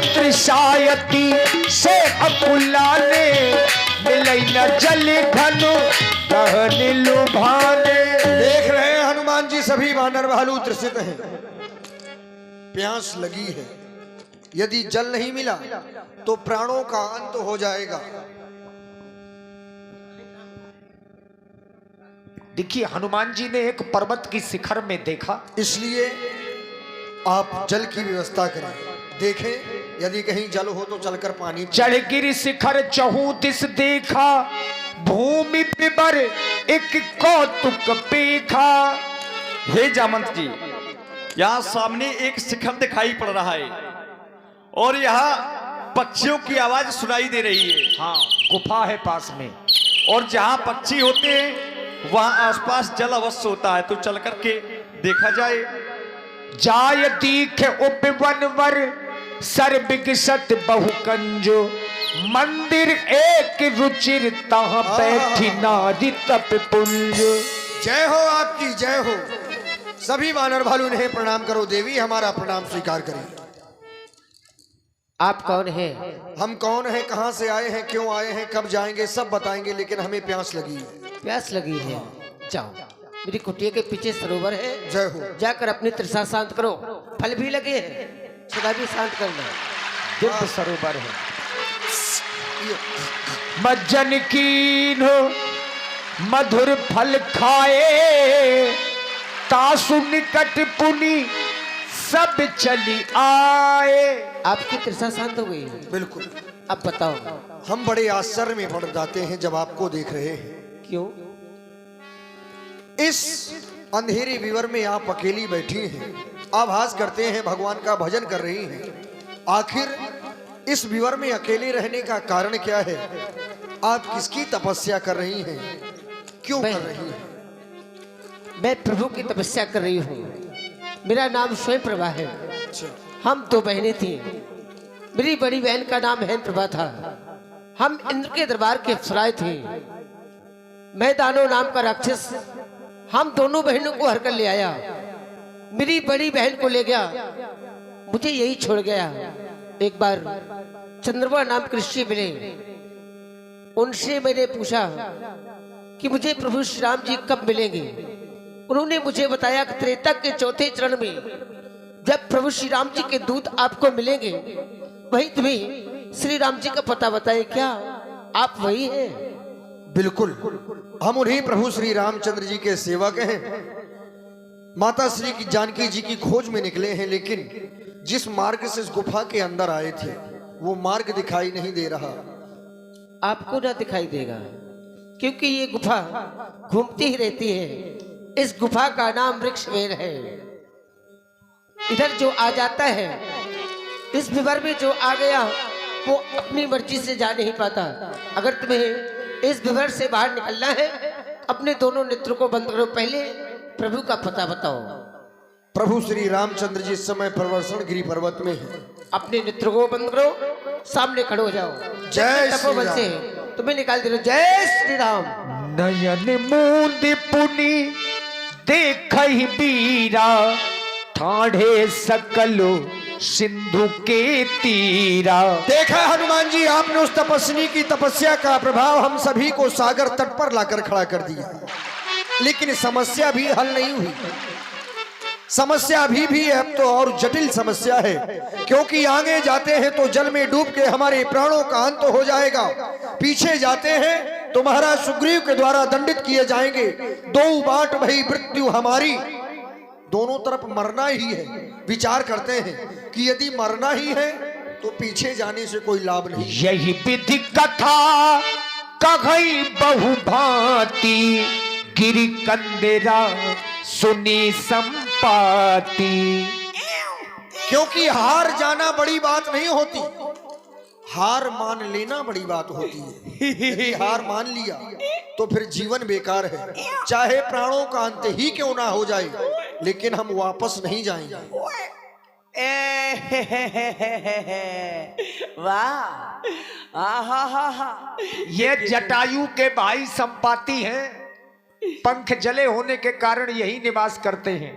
तृषायती से अकुलाने मिलई न जल धनु कहने लुभाने। देख रहे हैं हनुमान जी, सभी वानर भालू त्रसित हैं, प्यास लगी है। यदि जल नहीं मिला तो प्राणों का अंत हो जाएगा। देखिए हनुमान जी ने एक पर्वत की शिखर में देखा, इसलिए आप जल की व्यवस्था करें। देखें यदि कहीं जल हो तो चलकर पानी। चढ़ गिर शिखर चहु दिस देखा, भूमि पिबर एक कौतुक पेखा। हे जामंत जी, यहाँ सामने एक शिखर दिखाई पड़ रहा है और यहाँ पक्षियों की आवाज सुनाई दे रही है। हाँ, गुफा है पास में। और जहाँ पक्षी होते हैं वहाँ आसपास जल अवश्य होता है, तो चल करके देखा जाए। जाय दीख उपवन वर सर बिकसत बहुकंजो, मंदिर एक रुचिर तहाँ बैठी नारी तप पुंज। जय हो आपकी, जय हो। सभी वानर भालू ने प्रणाम करो। देवी हमारा प्रणाम स्वीकार करें। आप कौन हैं? हम कौन हैं, कहां से आए हैं, क्यों आए हैं, कब जाएंगे, सब बताएंगे, लेकिन हमें प्यास लगी है। प्यास लगी है? जाओ, मेरी कुटिया के पीछे सरोवर है, जय हो। जाकर अपनी तृषा शांत करो। फल भी लगे हैं, सदा भी शांत करना। दिव्य सरोवर है। मज्जन कीन मधुर फल खाए, तासु निकट पुनि सब चली आए। आपकी तृषा शांत हो गई? बिल्कुल। अब बताओ। हम बड़े आश्चर्य में पड़ जाते हैं जब आपको देख रहे हैं। क्यों? इस अंधेरे विवर में आप अकेली बैठी हैं, आभास करते हैं भगवान का भजन कर रही हैं। आखिर इस विवर में अकेले रहने का कारण क्या है? आप किसकी तपस्या कर रही हैं, क्यों कर रही हैं? मैं प्रभु की तपस्या कर रही हूँ। मेरा नाम स्वयं प्रभा है। हम दो बहनें थी। मेरी बड़ी बहन का नाम हेम प्रभा था। हम इंद्र के दरबार के अप्सराएं थे। मैं दानव नाम का राक्षस हम दोनों बहनों को हर कर ले आया। मेरी बड़ी बहन को ले गया, मुझे यही छोड़ गया। एक बार चंद्रमा नाम के ऋषि मिले, उनसे मैंने पूछा कि मुझे प्रभु श्री राम जी कब मिलेंगे। उन्होंने मुझे बताया कि त्रेता के चौथे चरण में जब प्रभु श्री राम जी के दूत आपको मिलेंगे, वही तुम्हें श्री राम जी का पता बताए। क्या आप वही हैं? बिल्कुल, हम उन्हीं प्रभु श्री रामचंद्र जी के सेवक हैं। माता श्री की जानकी जी की खोज में निकले हैं, लेकिन जिस मार्ग से इस गुफा के अंदर आए थे वो मार्ग दिखाई नहीं दे रहा। आपको ना दिखाई देगा, क्योंकि ये गुफा घूमती ही रहती है। इस गुफा का नाम वृक्षवेल है। इधर जो आ जाता है, इस विवर में जो आ गया, वो अपनी मर्जी से जा नहीं पाता। अगर तुम्हें इस विवर से बाहर निकलना है, अपने दोनों नेत्र को बंद करो। पहले प्रभु का पता बताओ। प्रभु श्री रामचंद्र जी इस समय प्रवर्षण गिरी पर्वत में है। अपने नेत्र को बंद करो, सामने खड़े हो जाओ। जय श्री तपोबल से राम। तुम्हें निकाल दे रहे। जय श्री राम। नयन मूंद पुनि देखहि बीरा, ठाढ़े सकलो सिंधु के तीरा। देखा हनुमान जी, आपने उस तपस्वी की तपस्या का प्रभाव हम सभी को सागर तट पर लाकर खड़ा कर दिया, लेकिन समस्या भी हल नहीं हुई। समस्या अभी भी है, अब तो और जटिल समस्या है, क्योंकि आगे जाते हैं तो जल में डूब के हमारे प्राणों का अंत हो जाएगा। पीछे जाते हैं तो महाराज सुग्रीव के द्वारा दंडित किए जाएंगे। दो बाट भई मृत्यु हमारी, दोनों तरफ मरना ही है। विचार करते हैं कि यदि मरना ही है तो पीछे जाने से कोई लाभ नहीं। यही विधि कथा कघई बहु भांति, गिरि कंदेरा सुनी संपाति। क्योंकि हार जाना बड़ी बात नहीं होती, हार मान लेना बड़ी बात होती है। यदि हार मान लिया तो फिर जीवन बेकार है, चाहे प्राणों का अंत ही क्यों ना हो जाए, लेकिन हम वापस नहीं जाएंगे। वाह, ये जटायु के भाई संपाति हैं। पंख जले होने के कारण यही निवास करते हैं।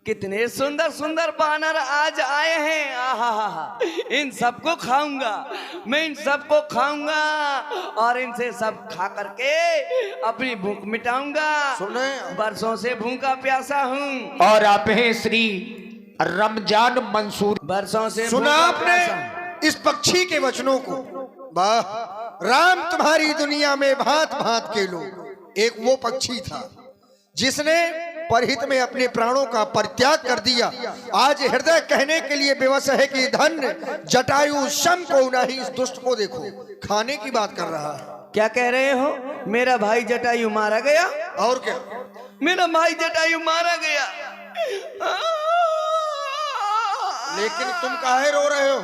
कितने सुंदर सुंदर बानर आज आए हैं। आहा, इन सबको खाऊंगा, मैं इन सबको खाऊंगा और इनसे सब खा करके अपनी भूख मिटाऊंगा। सुने बरसों से भूखा प्यासा हूँ। और आप हैं श्री रमजान मंसूर। बरसों से सुना भूखा आपने प्यासा हूं। इस पक्षी के वचनों को? वाह, राम तुम्हारी दुनिया में भांत भांत के लोग। एक वो पक्षी था जिसने परहित में अपने प्राणों का परित्याग कर दिया। आज हृदय कहने के लिए विवश है कि धन जटायु शम को नहीं। इस दुष्ट को देखो, खाने की बात कर रहा है। क्या कह रहे हो? मेरा भाई जटायु मारा गया? और क्या? मेरा भाई जटायु मारा गया। लेकिन तुम काहे रो रहे हो?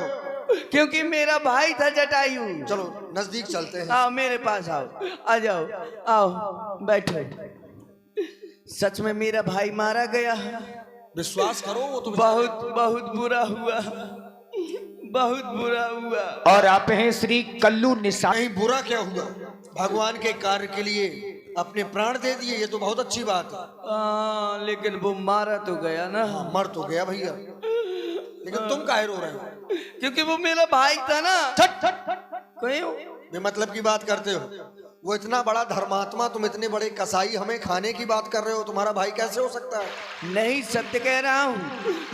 क्योंकि मेरा भाई था जटायु। चलो नजदीक चलते हैं। आओ मेरे पास आओ, आ जाओ, आओ बैठो। सच में मेरा भाई मारा गया। विश्वास करो, वो तुम बहुत बहुत बुरा हुआ, बहुत बुरा हुआ। और आप हैं श्री कल्लू निशा। नहीं, बुरा क्या हुआ? भगवान के कार्य के लिए अपने प्राण दे दिए, ये तो बहुत अच्छी बात है। लेकिन वो मारा तो गया ना। मर तो गया भैया, लेकिन तुम काहे रो रहे हो? क्योंकि वो मेरा भाई था ना। क्यों? बेमतलब की बात करते हो। वो इतना बड़ा धर्मात्मा, तुम इतने बड़े कसाई हमें खाने की बात कर रहे हो। तुम्हारा भाई कैसे हो सकता है? नहीं, सत्य कह रहा हूँ,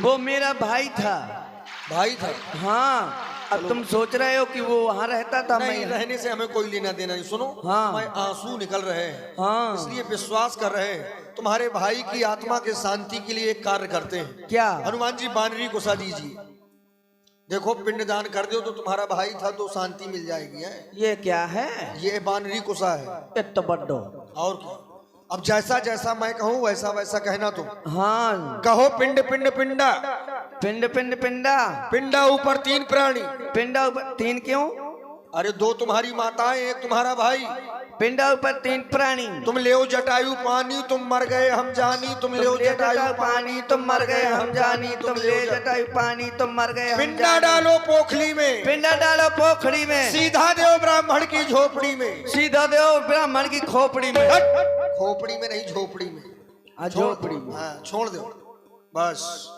वो मेरा भाई था। भाई था? हाँ, अब तुम सोच रहे हो कि वो वहाँ रहता था। नहीं, मैं रहने से हमें कोई लेना देना नहीं। सुनो, हाँ। मैं आंसू निकल रहे हैं, हाँ। इसलिए विश्वास कर रहे हैं तुम्हारे भाई की आत्मा के शांति के लिए एक कार्य करते हैं। क्या? हनुमान जी बानरी गुस्सा दीजिए। देखो, पिंडदान कर दो तो तुम्हारा भाई था तो शांति मिल जाएगी। है ये क्या है? ये बानरी कुसा है। इतना बड्डो। और क्या? अब जैसा जैसा मैं कहूँ वैसा वैसा कहना तुम। हाँ, कहो पिंड पिंड पिंडा। पिंड पिंड पिंडा। पिंडा ऊपर तीन प्राणी। पिंडा ऊपर तीन क्यों? अरे दो तुम्हारी माताएं, एक तुम्हारा भाई। पिंडा ऊपर तीन प्राणी। तुम ले जटायु पानी, तुम मर गए हम जानी। तुम ले जटायु पानी, तुम मर गए हम जानी। तुम ले जटायु पानी, तुम मर गए हम पिंडा जानी। डालो पोखली में, पिंडा डालो पोखड़ी में, सीधा देव ब्राह्मण की झोपड़ी में। सीधा दो ब्राह्मण की खोपड़ी में। खोपड़ी में नहीं, झोपड़ी में। झोपड़ी में। हाँ, छोड़ दो बस।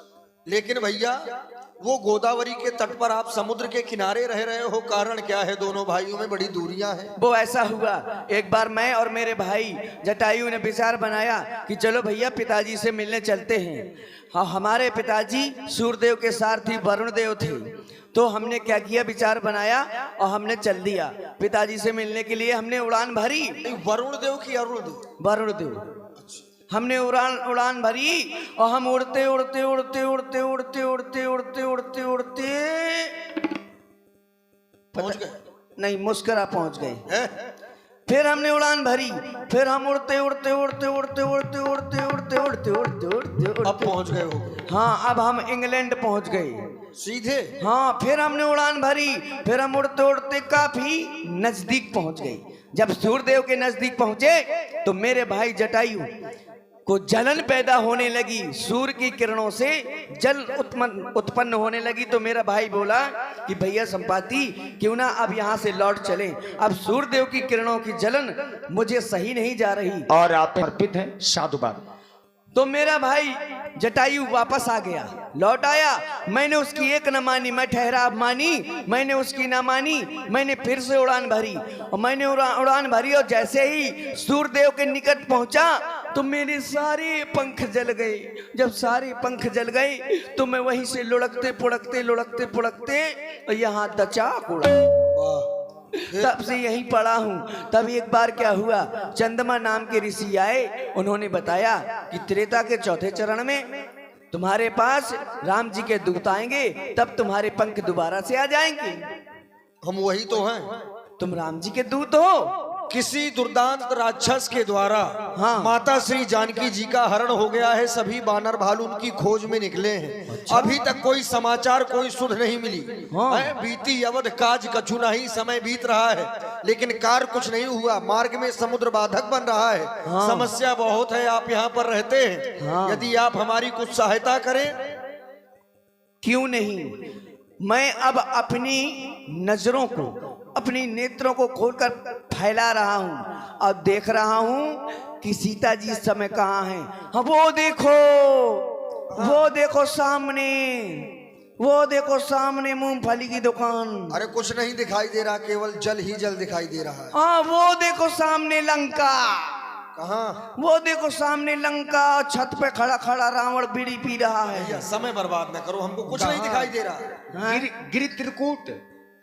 लेकिन भैया, वो गोदावरी के तट पर, आप समुद्र के किनारे रह रहे हो, कारण क्या है? दोनों भाइयों में बड़ी दूरियां हैं। वो ऐसा हुआ, एक बार मैं और मेरे भाई जटायु ने विचार बनाया कि चलो भैया पिताजी से मिलने चलते हैं। हाँ, हमारे पिताजी सूर्यदेव के सारथी वरुण देव थे। तो हमने क्या किया, विचार बनाया और हमने चल दिया पिताजी से मिलने के लिए। हमने उड़ान भरी। वरुण देव की अरुण देव? वरुण देव। हमने उड़ान भरी और हम उड़ते उड़ते उड़ते उड़ते उड़ते उड़ते उड़ते उड़ते उड़ते पहुंच गए? नहीं, मुस्करा पहुंच गए। हैं? फिर हमने उड़ान भरी, फिर हम उड़ते उड़ते उड़ते उड़ते उड़ते उड़ते उड़ते उड़ते उड़ते उड़ते अब पहुंच गए हो? हाँ, अब हम इंग्लैंड पहुंच गए सीधे? हाँ, फिर हमने उड़ान भरी, फिर हम उड़ते उड़ते काफी नजदीक पहुंच गए। जब सूर्यदेव के नजदीक पहुंचे तो मेरे भाई जटायु को जलन पैदा होने लगी। सूर्य की किरणों से जल उत्पन्न होने लगी। तो मेरा भाई बोला कि भैया संपाति, क्यों ना अब यहाँ से लौट चलें। अब सूर्यदेव की किरणों की जलन मुझे सही नहीं जा रही। और आप अर्पित हैं साधुवाद। तो मेरा भाई जटायु वापस आ गया, लौट आया। मैंने उसकी एक न मानी, मैं ठहराव मानी, मैंने उसकी ना मानी। मैंने फिर से उड़ान भरी और मैंने उड़ान भरी और जैसे ही सूर्यदेव के निकट पहुंचा तो मेरे सारे पंख जल गए। जब सारे पंख जल गए तो मैं वहीं से लुढ़कते पुढ़कते यहाँ दचाक उड़ा। वाह। तब से यहीं पड़ा हूँ। तब एक बार क्या हुआ, चंद्रमा नाम के ऋषि आए। उन्होंने बताया कि त्रेता के चौथे चरण में तुम्हारे पास राम जी के दूत आएंगे, तब तुम्हारे पंख दोबारा से आ जाएंगे। हम वही तो हैं। तुम राम जी के दूत हो। किसी दुर्दांत राक्षस के द्वारा हाँ। माता श्री जानकी जी का हरण हो गया है। सभी बानर भालू उनकी खोज में निकले हैं। अभी तक कोई समाचार, कोई सुध नहीं मिली। है, बीती अवध काज कछु नहीं, समय बीत रहा है लेकिन कार्य कुछ नहीं हुआ। मार्ग में समुद्र बाधक बन रहा है। समस्या बहुत है। आप यहाँ पर रहते हैं, यदि आप हमारी कुछ सहायता करें। क्यों नहीं, मैं अब अपनी नजरों को, अपनी नेत्रों को खोलकर फैला रहा हूं और देख रहा हूं कि सीता जी इस समय कहाँ हैं। हाँ, वो देखो, वो देखो सामने, वो देखो सामने मूंगफली की दुकान। अरे कुछ नहीं दिखाई दे रहा, केवल जल ही जल दिखाई दे रहा है। हाँ वो देखो सामने लंका, कहाँ? वो देखो सामने लंका, छत पे खड़ा खड़ा रावण बीड़ी पी रहा है। भैया समय बर्बाद न करो, हमको कुछ नहीं दिखाई दे रहा। गिरि त्रिकूट।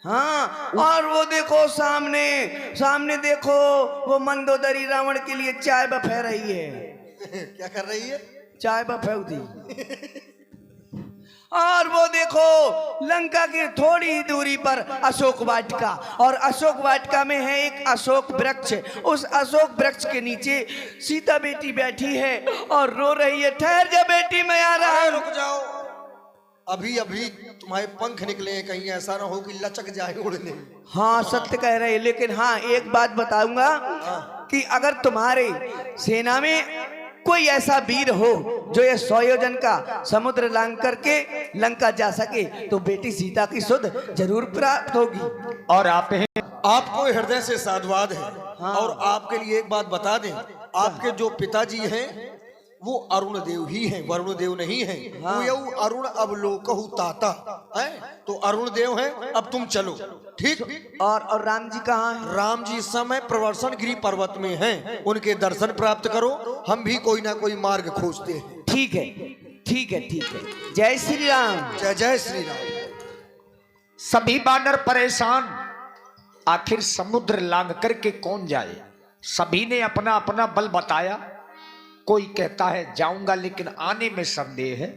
हाँ और वो देखो सामने, सामने देखो वो मंदोदरी रावण के लिए चाय बफे रही है। क्या कर रही है? चाय बफे थी। और वो देखो लंका की थोड़ी ही दूरी पर अशोक वाटिका, और अशोक वाटिका में है एक अशोक वृक्ष। उस अशोक वृक्ष के नीचे सीता बेटी बैठी है और रो रही है। ठहर जा बेटी, मैं आ रहा हूं। रुक जाओ, अभी अभी तुम्हारे पंख निकले हैं, कहीं ऐसा ना हो कि लचक जाए उड़ने। हाँ सत्य कह रहे हैं, लेकिन हाँ एक बात बताऊंगा कि अगर तुम्हारे सेना में कोई ऐसा वीर हो जो ये 100 योजन का समुद्र लांग करके लंका जा सके तो बेटी सीता की सुध जरूर प्राप्त होगी। और आप हैं आपको हृदय से साधुवाद है। और आपके लिए एक बात बता दें, आपके जो पिताजी हैं वो अरुण देव ही हैं, वरुण देव नहीं हैं। वो यऊ अरुण अवलोकहु ताता है, तो अरुण देव हैं। अब तुम चलो, ठीक? और राम जी कहाँ हैं? राम जी इस समय प्रवर्षण गिरी पर्वत में हैं, उनके दर्शन प्राप्त करो। हम भी कोई ना कोई मार्ग खोजते हैं। ठीक है, ठीक है, ठीक है। जय श्री राम। जय जय श्री राम। सभी बानर परेशान, आखिर समुद्र लांग करके कौन जाए? सभी ने अपना अपना बल बताया। कोई कहता है जाऊंगा, लेकिन आने में संदेह है।